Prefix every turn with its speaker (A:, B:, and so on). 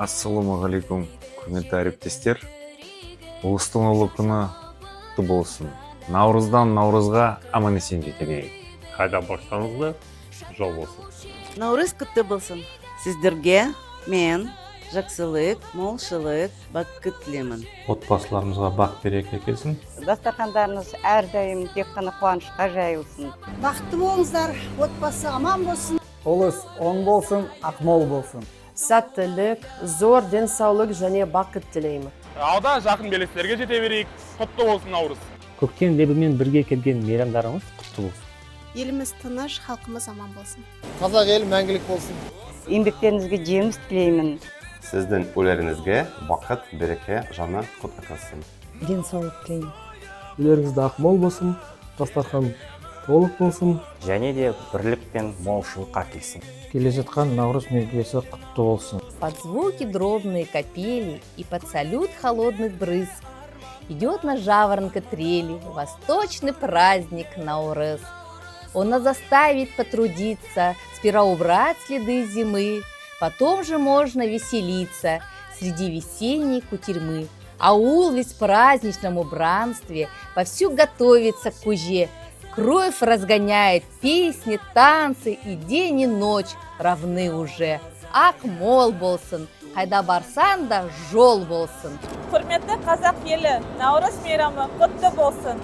A: Ассалаумағалейкум, құрметті әріптестер. Ұлыстың ұлы күні құтты болсын. Наурыздан наурызға аман есен жете берейік.
B: Қайда барсаңыз да жол болсын.
C: Наурыз құтты болсын. Сіздерге мен жақсылық, молшылық, бақыт тілеймін.
D: Отбасыларымызға бақ береке келсін.
E: Дастархандарыңыз әрдайым тек қана қуанышқа жайылсын.
F: Бақытты болыңыздар, отбасы аман болсын.
G: Олыс оң болсын, ақмол болсын.
H: Сәттілік, зор денсаулық және бақыт тілеймін.
B: Алда жақын белестерге жете берейік. Құтты болсын Наурыз.
D: Көктем лебімен бірге келген мейрамдарымыз құтты болсын.
F: Еліміз тыныш, халқымыз аман болсын.
G: Қазақ ел мәңгілік болсын.
E: Еңбектеріңізге жеміс тілеймін.
I: Сіздің үйлеріңізге бақыт, береке, жаны құт әкелсін.
H: Денсаулық тілеймін.
D: Үйлеріңізде ақмол болсын, дастархан толық болсын.
J: Және де бірлік пен молшылыққа келсін.
D: Келе жатқан Наурыз мерекесі құтты болсын.
K: Под звуки дробной капели и под салют холодных брызг идет на жаворонка трели восточный праздник Наурыз. Он нас заставит потрудиться, сперва убрать следы зимы, потом же можно веселиться среди весенней кутерьмы. Аул весь в праздничном убранстве вовсю готовится к куже. Кровь разгоняет песни, танцы, и день и ночь равны уже. Ақмол болсын, қайда барсан да жол болсын.
L: Құрметті қазақ елі, Наурыз мейрамы құтты болсын.